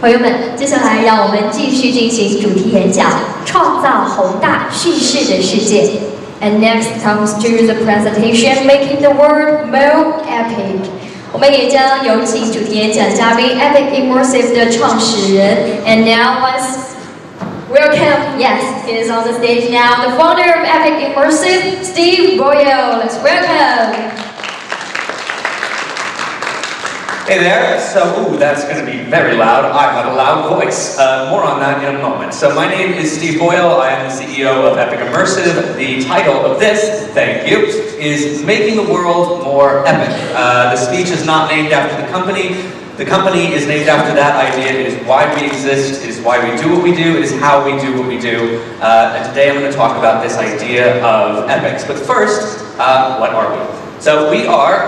朋友们，接下来让我们继续进行主题演讲，创造宏大叙事的世界。And next comes to the presentation, making the world more epic. 我们也将有请主题演讲嘉宾 Epic Immersive 的创始人 ，and now let's welcome, yes, he is on the stage now, the founder of Epic Immersive, Steve Boyle. Let's welcome. Hey there, so that's going to be very loud. I have a loud voice. More on that in a moment. So my name is Steve Boyle. I am the CEO of Epic Immersive. The title of this, thank you, is Making the World More Epic. The speech is not named after the company. The company is named after that idea. It is why we exist. It is why we do what we do. It is how we do what we do. And today I'm going to talk about this idea of epics. But first, what are we? So we are,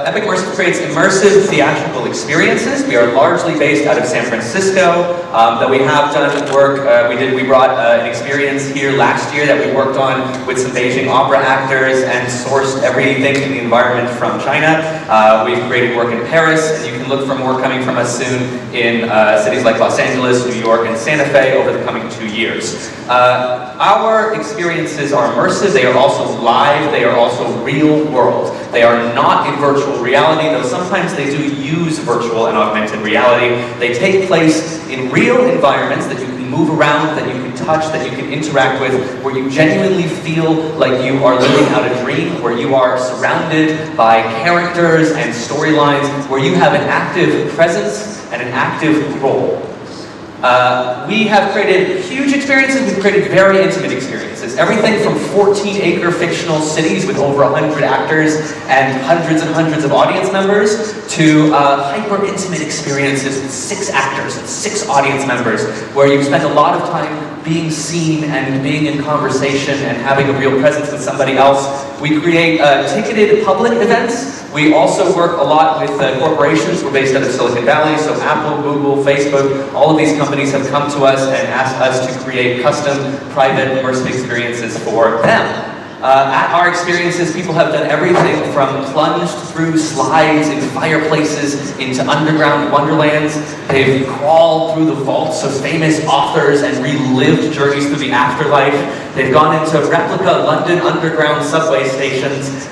Epic Immersive creates immersive theatrical experiences. We are largely based out of San Francisco, though we have done work, we brought an experience here last year that we worked on with some Beijing opera actors and sourced everything in the environment from China. We've created work in Paris, and you can look for more coming from us soon in cities like Los Angeles, New York, and Santa Fe over the coming 2 years. Our experiences are immersive, they are also live, they are also real world. They are not in virtual reality, though sometimes they do use virtual and augmented reality. They take place in real environments that you can move around, that you can touch, that you can interact with, where you genuinely feel like you are living out a dream, where you are surrounded by characters and storylines, where you have an active presence and an active role. We have created huge experiences, we've created very intimate experiences. Everything from 14-acre fictional cities with over 100 actors and hundreds of audience members to hyper-intimate experiences with 6 actors and 6 audience members where you spend a lot of time being seen and being in conversation and having a real presence with somebody else. We create ticketed public events. We also work a lot with corporations. We're based out of Silicon Valley, so Apple, Google, Facebook, all of these companies have come to us and asked us to create custom, private, immersive experiences for them. At our experiences, people have done everything from plunged through slides in fireplaces into underground wonderlands. They've crawled through the vaults of famous authors and relived journeys through the afterlife. They've gone into replica London Underground subway stations,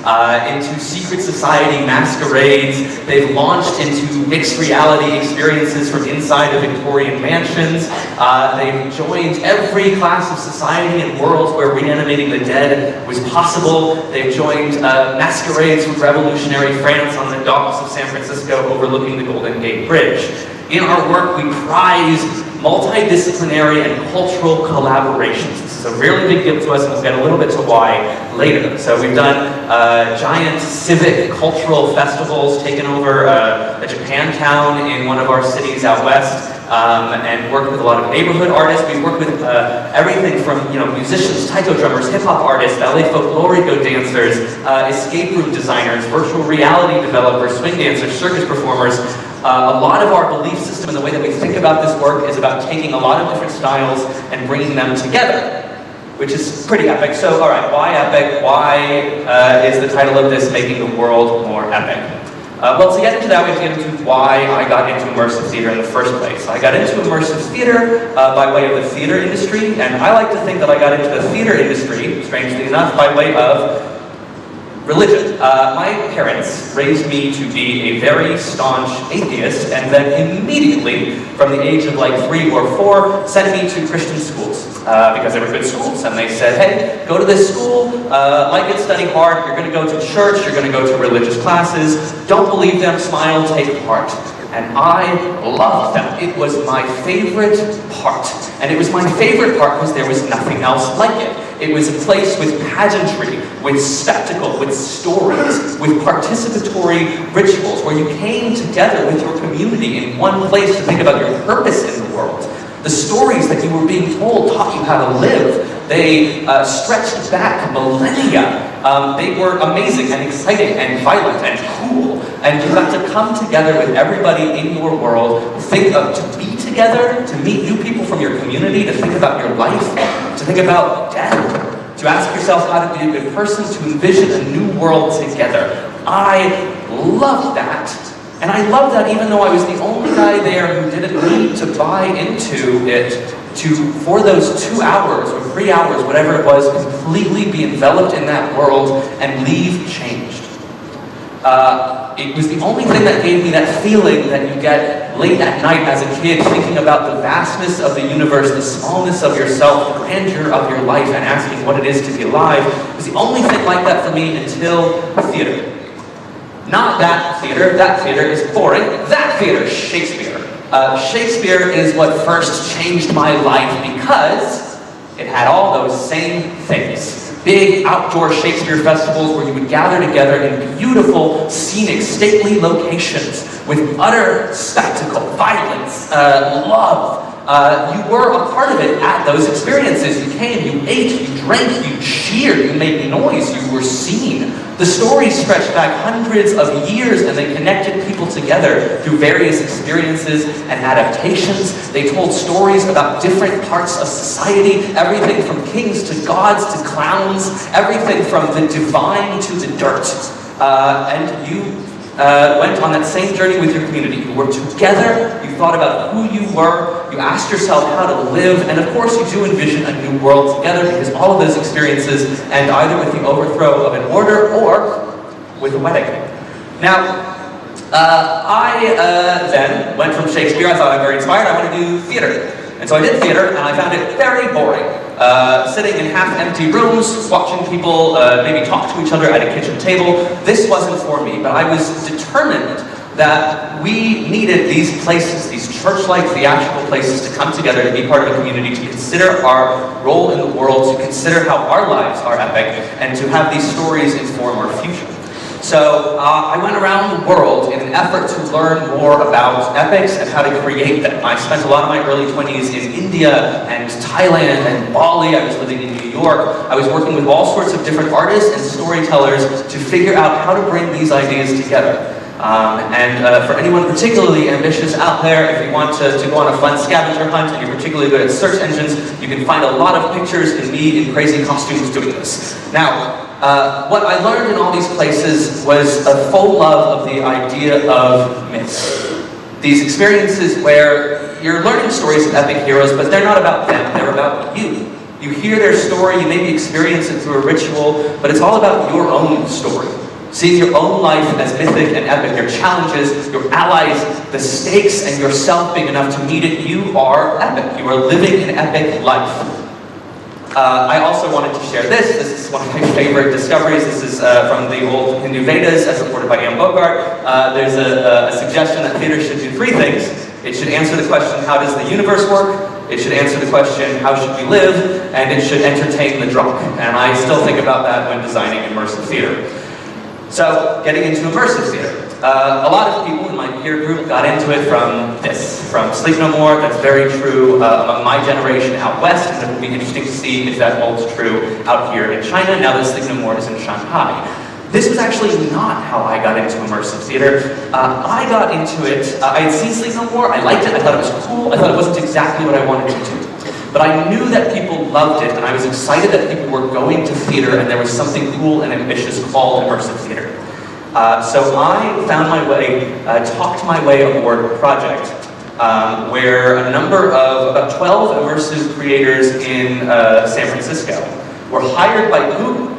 into secret society masquerades. They've launched into mixed reality experiences from inside of Victorian mansions. They've joined every class of society and worlds where reanimating the dead was possible. They've joined masquerades from revolutionary France on the docks of San Francisco overlooking the Golden Gate Bridge. In our work, we prize multidisciplinary and cultural collaborations. This is a really big deal to us, and we'll get a little bit to why later. So we've done giant civic cultural festivals, taken over a Japantown in one of our cities out west, and worked with a lot of neighborhood artists. We've worked with everything from musicians, taiko drummers, hip-hop artists, ballet folklorico dancers, escape room designers, virtual reality developers, swing dancers, circus performers. A lot of our belief system and the way that we think about this work is about taking a lot of different styles and bringing them together, which is pretty epic. So, all right, why epic? Why is the title of this Making the World More Epic? Well, to get into that, we have to get into why I got into immersive theater in the first place. I got into immersive theater by way of the theater industry, and I like to think that I got into the theater industry, strangely enough, by way of religion. My parents raised me to be a very staunch atheist, and then immediately, from the age of like 3 or 4, sent me to Christian schools because they were good schools. And they said, hey, go to this school, like it, study hard, you're going to go to church, you're going to go to religious classes, don't believe them, smile, take heart. And I loved them. It was my favorite part. And it was my favorite part because there was nothing else like it. It was a place with pageantry, with spectacle, with stories, with participatory rituals, where you came together with your community in one place to think about your purpose in the world. The stories that you were being told taught you how to live. They stretched back millennia. They were amazing and exciting and violent and cool. And you got to come together with everybody in your world, to be together, to meet new people from your community, to think about your life, to think about death, to ask yourself how to be a good person, to envision a new world together. I loved that. And I loved that even though I was the only guy there who didn't need to buy into it for those 2 hours or 3 hours, whatever it was, completely be enveloped in that world and leave changed. It was the only thing that gave me that feeling that you get late at night as a kid, thinking about the vastness of the universe, the smallness of yourself, the grandeur of your life, and asking what it is to be alive. It was the only thing like that for me until theater. Not that theater is boring. That theater, Shakespeare. Shakespeare is what first changed my life because it had all those same things. Big outdoor Shakespeare festivals where you would gather together in beautiful, scenic, stately locations with utter spectacle, violence, love. You were a part of it at those experiences. You came, you ate, you drank, you cheered, you made noise, you were seen. The stories stretched back hundreds of years and they connected people together through various experiences and adaptations. They told stories about different parts of society, everything from kings to gods to clowns, everything from the divine to the dirt. And you went on that same journey with your community. You were together, you thought about who you were, you asked yourself how to live, and of course you do envision a new world together because all of those experiences end either with the overthrow of an order or with a wedding. Now, I then went from Shakespeare. I thought I'm very inspired. I want to do theater. And so I did theater, and I found it very boring. Sitting in half-empty rooms, watching people maybe talk to each other at a kitchen table. This wasn't for me, but I was determined that we needed these places, these church-like theatrical places to come together to be part of a community, to consider our role in the world, to consider how our lives are epic, and to have these stories inform our future. So I went around the world in an effort to learn more about epics and how to create them. I spent a lot of my early 20s in India and Thailand and Bali. I was living in New York. I was working with all sorts of different artists and storytellers to figure out how to bring these ideas together. For anyone particularly ambitious out there, if you want to go on a fun scavenger hunt and you're particularly good at search engines, you can find a lot of pictures of me in crazy costumes doing this. Now, what I learned in all these places was a full love of the idea of myths. These experiences where you're learning stories of epic heroes, but they're not about them, they're about you. You hear their story, you maybe experience it through a ritual, but it's all about your own story. Seeing your own life as mythic and epic, your challenges, your allies, the stakes, and yourself being enough to meet it, you are epic. You are living an epic life. I also wanted to share this. This is one of my favorite discoveries. This is from the old Hindu Vedas, as reported by Anne Bogart. There's a suggestion that theater should do 3 things. It should answer the question, how does the universe work? It should answer the question, how should we live? And it should entertain the drunk. And I still think about that when designing immersive theater. So, getting into immersive theater. A lot of people in my peer group got into it from Sleep No More. That's very true among my generation out west, and it will be interesting to see if that holds true out here in China, now that Sleep No More is in Shanghai. This was actually not how I got into immersive theater. I got into it, I had seen Sleep No More, I liked it, I thought it was cool, I thought it wasn't exactly what I wanted to do. But I knew that people loved it, and I was excited that people were going to theater and there was something cool and ambitious called immersive theater. So I found my way, talked my way aboard a project where a number of, about 12 immersive creators in San Francisco were hired by Google.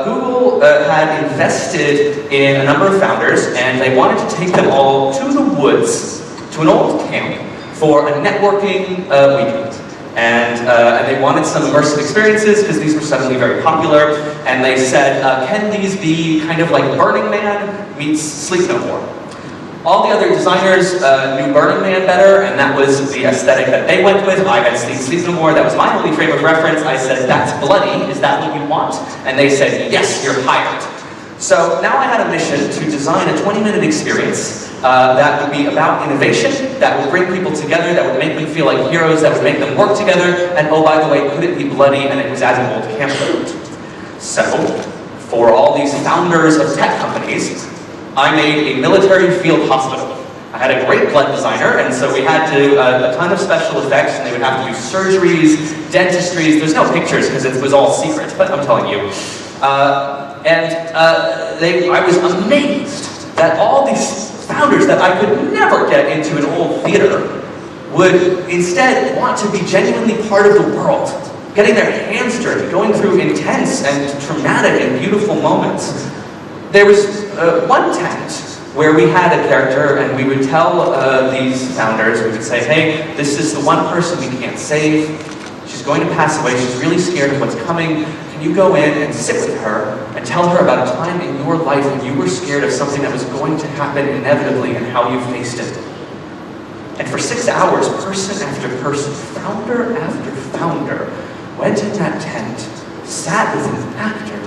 Google had invested in a number of founders, and they wanted to take them all to the woods, to an old camp, for a networking weekend. And they wanted some immersive experiences because these were suddenly very popular. And they said, can these be kind of like Burning Man meets Sleep No More? All the other designers knew Burning Man better, and that was the aesthetic that they went with. I had seen Sleep No More, that was my only frame of reference. I said, that's bloody, is that what you want? And they said, yes, you're hired. So now I had a mission to design a 20-minute experience that would be about innovation, that would bring people together, that would make them feel like heroes, that would make them work together, and oh, by the way, could it be bloody? And it was at an old campground. So, for all these founders of tech companies, I made a military field hospital. I had a great blood designer, and so we had to do a ton of special effects, and they would have to do surgeries, dentistries. There's no pictures because it was all secret, but I'm telling you. I was amazed that all these founders that I could never get into an old theater would instead want to be genuinely part of the world, getting their hands dirty, going through intense and traumatic and beautiful moments. There was one tent where we had a character and we would tell these founders, we would say, hey, this is the one person we can't save. She's going to pass away. She's really scared of what's coming. Can you go in and sit with her and tell her about a time in your life when you were scared of something that was going to happen inevitably and how you faced it? And for 6 hours, person after person, founder after founder, went in that tent, sat with an actor,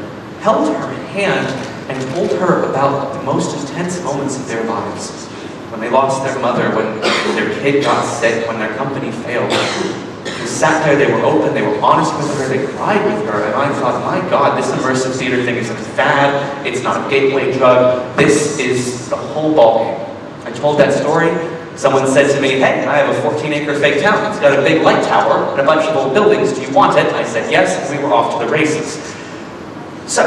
held her hand, and told her about the most intense moments of their lives. When they lost their mother, when their kid got sick, when their company failed. They sat there, they were open, they were honest with her, they cried with her, and I thought, my God, this immersive theater thing isn't a fad, it's not a gateway drug, this is the whole ballgame. I told that story. Someone said to me, hey, I have a 14-acre fake town. It's got a big light tower and a bunch of old buildings. Do you want it? I said yes, and we were off to the races. So,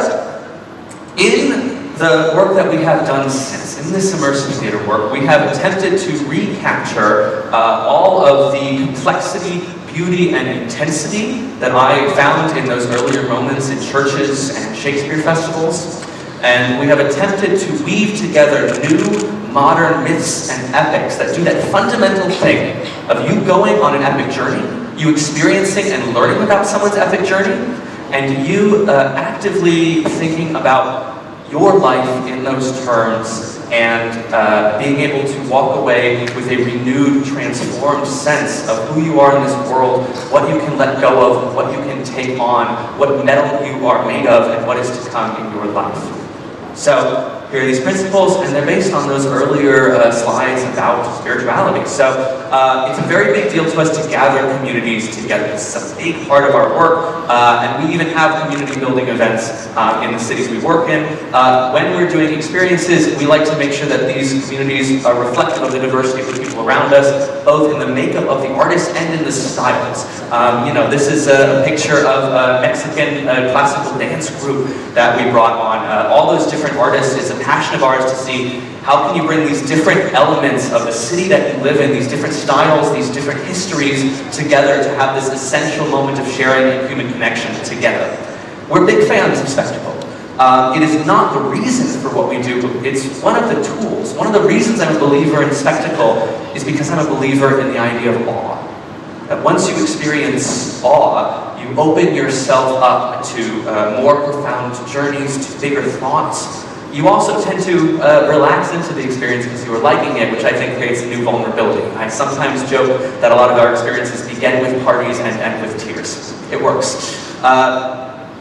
in the work that we have done since, in this immersive theater work, we have attempted to recapture all of the complexity, beauty, and intensity that I found in those earlier moments in churches and Shakespeare festivals. And we have attempted to weave together new, modern myths and epics that do that fundamental thing of you going on an epic journey, you experiencing and learning about someone's epic journey, and you actively thinking about your life in those terms and being able to walk away with a renewed, transformed sense of who you are in this world, what you can let go of, what you can take on, what metal you are made of, and what is to come in your life. So, here are these principles, and they're based on those earlier slides about spirituality. So, it's a very big deal to us to gather communities together. It's a big part of our work, and we even have community building events in the cities we work in. When we're doing experiences, we like to make sure that these communities are reflective of the diversity of the people around us, both in the makeup of the artists and in the styles. This is a picture of a Mexican classical dance group that we brought on. All those different artists is a passion of ours to see how can you bring these different elements of the city that you live in, these different styles, these different histories together to have this essential moment of sharing and human connection together. We're big fans of spectacle. It is not the reason for what we do, it's one of the tools. One of the reasons I'm a believer in spectacle is because I'm a believer in the idea of awe. That once you experience awe, you open yourself up to more profound journeys, to bigger thoughts. You also tend to relax into the experience because you are liking it, which I think creates a new vulnerability. I sometimes joke that a lot of our experiences begin with parties and end with tears. It works.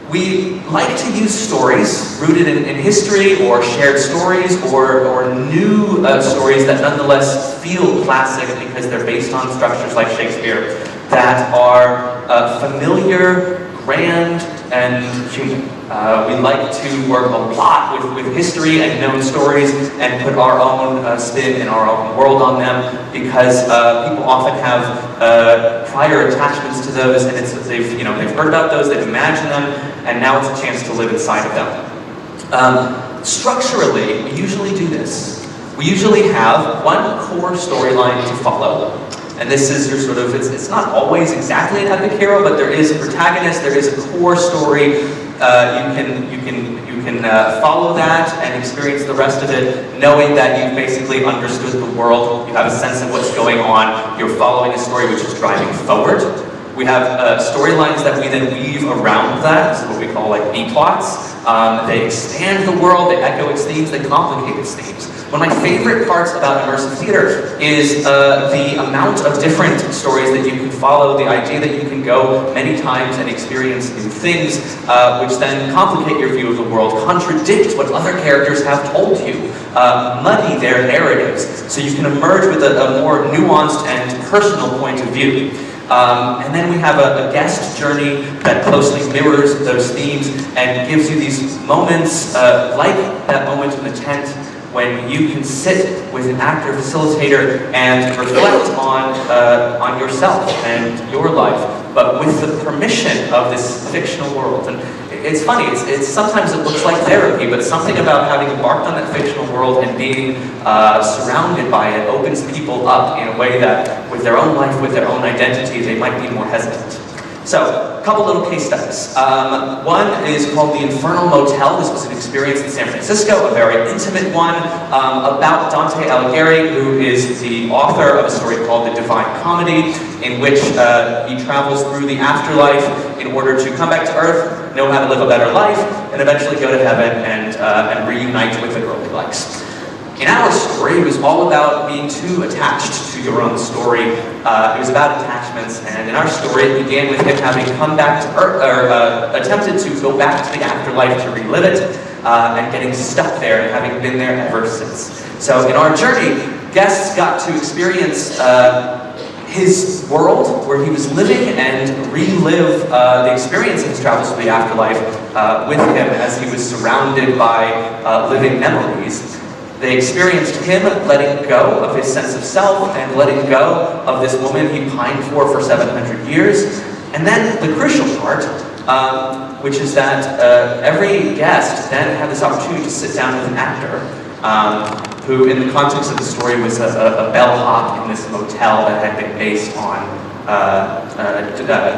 We like to use stories rooted in history or shared stories or new stories that nonetheless feel classic because they're based on structures like Shakespeare that are familiar, grand, and human. We like to work a lot with history and known stories and put our own spin and our own world on them because people often have prior attachments to those, and they've heard about those, they've imagined them, and now it's a chance to live inside of them. Structurally, we usually do this. We usually have one core storyline to follow. And this is your sort of, it's not always exactly an epic hero, but there is a protagonist, there is a core story. You can follow that and experience the rest of it, knowing that you've basically understood the world, you have a sense of what's going on, you're following a story which is driving forward. We have storylines that we then weave around that. This is what we call like B-plots. They expand the world, they echo its themes, they complicate its themes. One of my favorite parts about immersive theater is the amount of different stories that you can follow, the idea that you can go many times and experience new things, which then complicate your view of the world, contradict what other characters have told you, muddy their narratives, so you can emerge with a more nuanced and personal point of view. And then we have a guest journey that closely mirrors those themes and gives you these moments like that moment in the tent when you can sit with an actor facilitator and reflect on yourself and your life, but with the permission of this fictional world. And it's funny. It's sometimes it looks like therapy, but something about having embarked on that fictional world and being surrounded by it opens people up in a way that, with their own life, with their own identity, they might be more hesitant. So, a couple little case studies. One is called the Infernal Motel. This was an experience in San Francisco, a very intimate one, about Dante Alighieri, who is the author of a story called The Divine Comedy, in which he travels through the afterlife in order to come back to Earth, know how to live a better life, and eventually go to heaven and reunite with the girl he likes. In our story, it was all about being too attached to your own story. It was about attachments, and in our story, it began with him having come back to Earth, or attempted to go back to the afterlife to relive it, and getting stuck there and having been there ever since. So in our journey, guests got to experience his world where he was living and relive the experience of his travels to the afterlife with him as he was surrounded by living memories. They experienced him letting go of his sense of self and letting go of this woman he pined for 700 years. And then the crucial part, which is that every guest then had this opportunity to sit down with an actor who, in the context of the story, was a bellhop in this motel that had been based on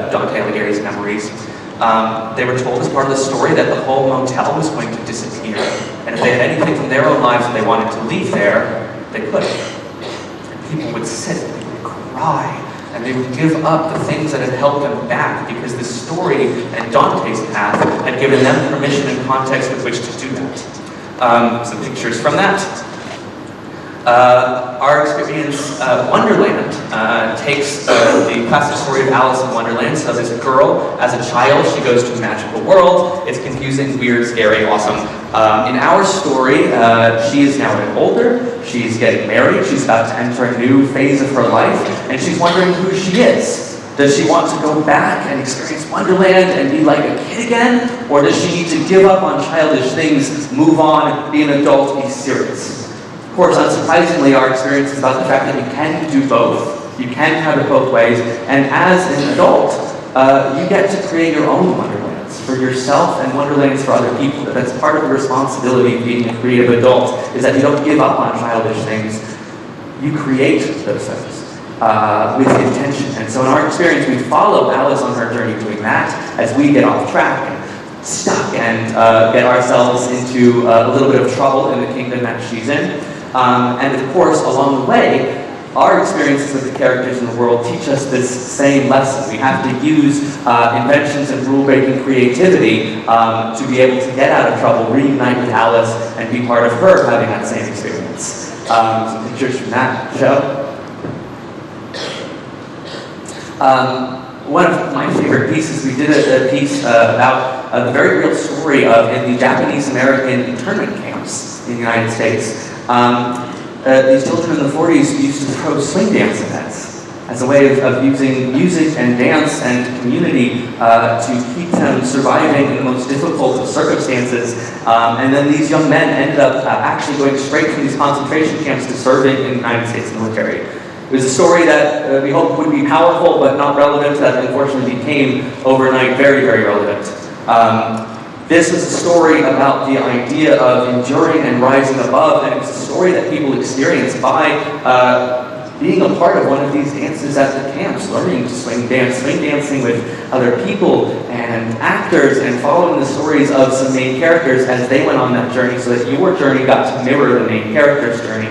Dante Alighieri's memories. They were told as part of the story that the whole motel was going to disappear. And if they had anything from their own lives that they wanted to leave there, they could. And people would sit, and they would cry, and they would give up the things that had held them back because the story and Dante's path had given them permission and context with which to do that. Some pictures from that. Our experience, Wonderland, takes the classic story of Alice in Wonderland. So this girl, as a child, she goes to a magical world. It's confusing, weird, scary, awesome. In our story, she is now getting older. She's getting married. She's about to enter a new phase of her life, and she's wondering who she is. Does she want to go back and experience Wonderland and be like a kid again? Or does she need to give up on childish things, move on, be an adult, be serious? Of course, unsurprisingly, our experience is about the fact that you can do both. You can have it both ways, and as an adult, you get to create your own Wonderlands for yourself and Wonderlands for other people. That's part of the responsibility of being a creative adult, is that you don't give up on childish things. You create those things with intention. And so in our experience, we follow Alice on her journey doing that as we get off track and stuck and get ourselves into a little bit of trouble in the kingdom that she's in. And of course, along the way, our experiences with the characters in the world teach us this same lesson. We have to use inventions and rule-breaking creativity to be able to get out of trouble, reunite with Alice, and be part of her having that same experience. Some pictures from that show. One of my favorite pieces, we did a piece about the very real story of in the Japanese-American internment camps in the United States. These children in the 40s used to throw swing dance events as a way of using music and dance and community to keep them surviving in the most difficult of circumstances. And then these young men ended up actually going straight from these concentration camps to serving in the United States military. It was a story that we hoped would be powerful but not relevant, that unfortunately became overnight very, very relevant. This was a story about the idea of enduring and rising above, and it was a story that people experienced by being a part of one of these dances at the camps, learning to swing dancing with other people and actors, and following the stories of some main characters as they went on that journey, so that your journey got to mirror the main character's journey.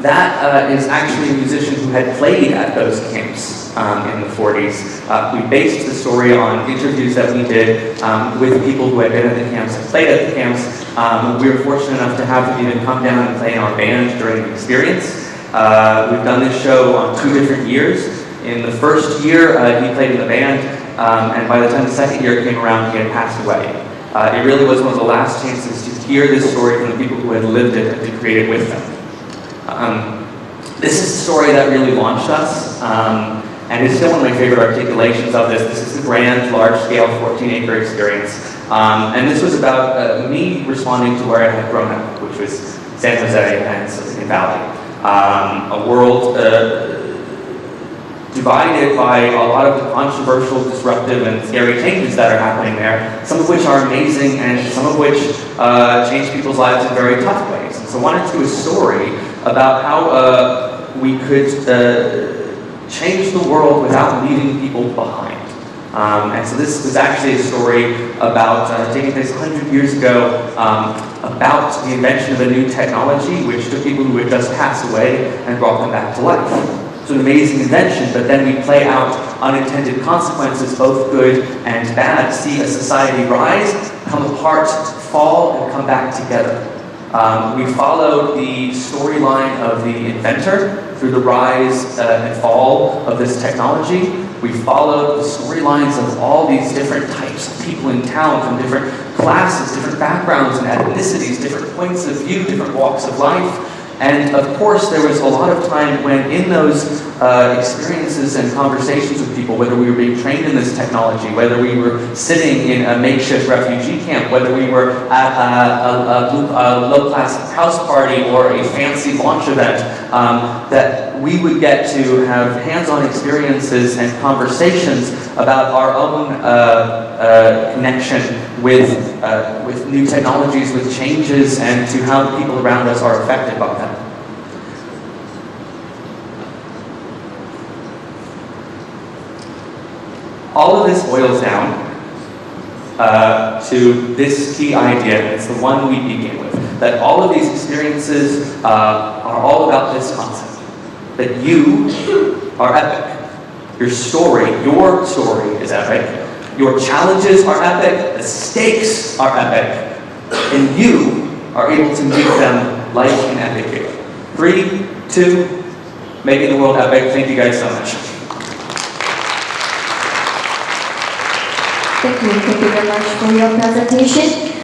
That is actually a musician who had played at those camps in the 40s. We based the story on interviews that we did with people who had been at the camps and played at the camps. We were fortunate enough to have him even come down and play in our band during the experience. We've done this show on 2 different years. In the first year, he played in the band, and by the time the second year came around, he had passed away. It really was one of the last chances to hear this story from the people who had lived it and to create it with them. This is the story that really launched us, and it's still one of my favorite articulations of this. This is the grand, large-scale, 14-acre experience. And this was about me responding to where I had grown up, which was San Jose and Silicon Valley. A world divided by a lot of the controversial, disruptive, and scary changes that are happening there, some of which are amazing and some of which change people's lives in very tough ways. And so I wanted to do a story about how we could change the world without leaving people behind. And so this was actually a story about taking place 100 years ago about the invention of a new technology which took people who had just passed away and brought them back to life. It's an amazing invention, but then we play out unintended consequences, both good and bad, see a society rise, come apart, fall, and come back together. We followed the storyline of the inventor through the rise and fall of this technology. We followed the storylines of all these different types of people in town from different classes, different backgrounds and ethnicities, different points of view, different walks of life. And of course, there was a lot of time when in those experiences and conversations with people, whether we were being trained in this technology, whether we were sitting in a makeshift refugee camp, whether we were at a low-class house party or a fancy launch event, that we would get to have hands-on experiences and conversations about our own connection with new technologies, with changes, and to how the people around us are affected by them. All of this boils down to this key idea. It's the one we begin with, that all of these experiences are all about this concept, that you are epic. Your story is epic. Your challenges are epic, the stakes are epic, and you are able to make them like an epic hero. 3, 2, making the world epic. Thank you guys so much. Thank you very much for your presentation.